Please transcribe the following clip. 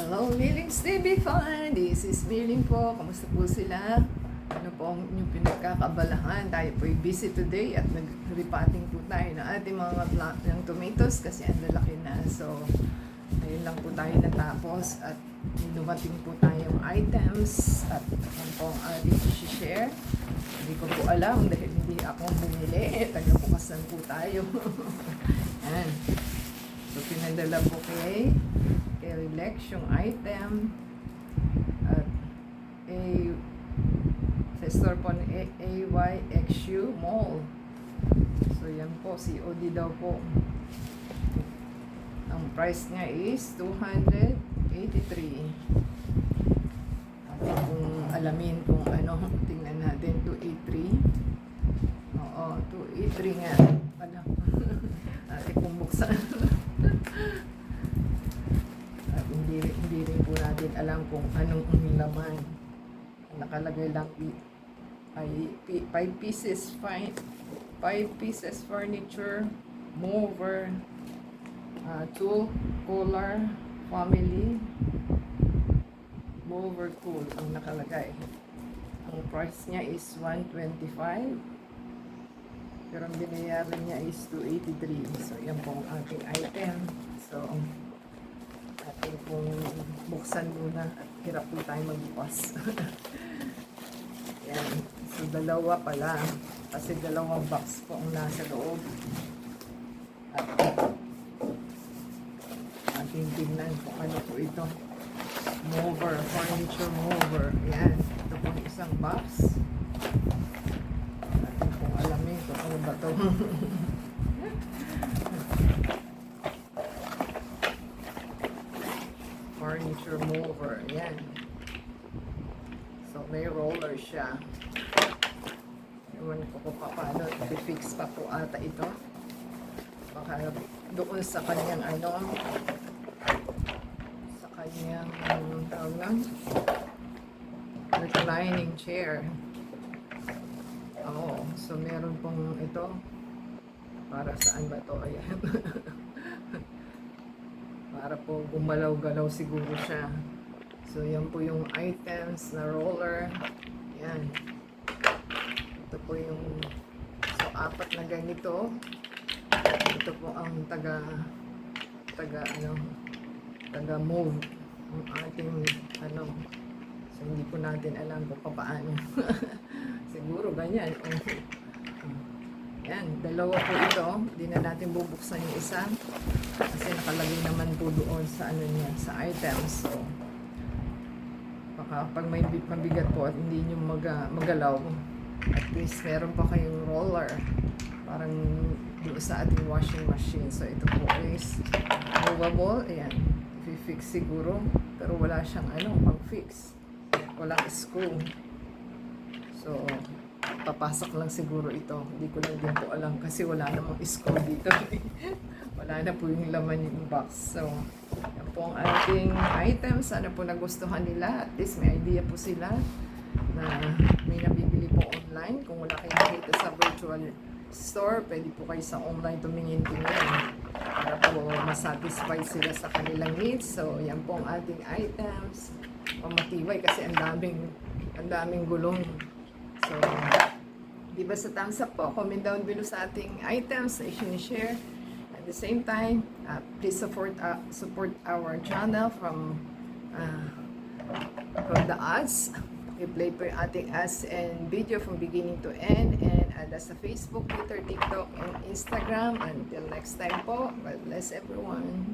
Hello, Millings TV5! This is Milling po. Kamusta po sila? Ano po ang inyong pinagkakabalahan? Tayo po ay busy today at nag-repotting po tayo ng ating mga plant ng tomatoes kasi ang lalaki na. So, ayun lang po tayo natapos at dumating po tayong items at yan po ang ating i-share. Hindi ko po alam dahil hindi ako bumili. Taga-bukasan po tayo. Yan. So, pinadala po kay Lex yung item at sa store po ng AYXU Mall. So yan po, COD daw po. Ang price niya is 283. Atin kung alamin kung ano, tingnan natin 283. Oo, 283 nga pala. Atin kung buksan. Hindi rin po natin alam kung anong laman. Nakalagay lang ay 5 pieces furniture mover, 2 cooler family mover tool ang nakalagay. Ang price niya is 125 pero ang binayaran niya is 283. So yan po ang ating item. So ating pong buksan muna at hirap po tayo magbukas. Yan. So, dalawa pala. Kasi dalawang box po ang nasa loob. At ating tingnan kung ano po ito. Mover. Furniture mover. Yan. Ito po isang box. Ating pong alamin kung ano ba ito. Furniture mover. Yan. So, may roller siya. Ewan ko kung paano. I-fix pa po ata ito. Baka doon sa kanyang sa kanyang tawag lang reclining chair. Oo. So, meron pong ito. Para saan ba ito? Ayan. Para po gumalaw-galaw siguro siya. So, yan po yung items na roller. Yan. Ito po yung apat na ganito. Ito po ang taga move ang ating So, hindi po natin alam kung paano. Siguro ganyan. Yan, dalawa po ito. Hindi na natin bubuksan yung isa. Kasi nakalagay naman po doon sa niya, sa items. So, baka pag may mabigat po at hindi nyo magalaw, at least meron pa kayong roller. Parang doon sa ating washing machine. So, ito po is movable. Ayan, i-fix siguro. Pero wala siyang pang-fix. Walang screw. So, papasok lang siguro ito. Hindi ko lang din po alam kasi wala namang screw dito. Wala na po yung laman yung box. So, yan po ang ating items. Sana po nagustuhan nila. At least may idea po sila na may nabibili po online. Kung wala kayo nakita sa virtual store, pwede po kayo sa online tumingin-tingin para po masatisfy sila sa kanilang needs. So, yan po ang ating items. Pamatibay kasi ang daming gulong. So, di ba sa thumbs up po, comment down below sa ating items na i-share. At the same time, please support our channel from the ads. I-play po yung ating ads and video from beginning to end. And add us sa Facebook, Twitter, TikTok, and Instagram. Until next time po, God bless everyone.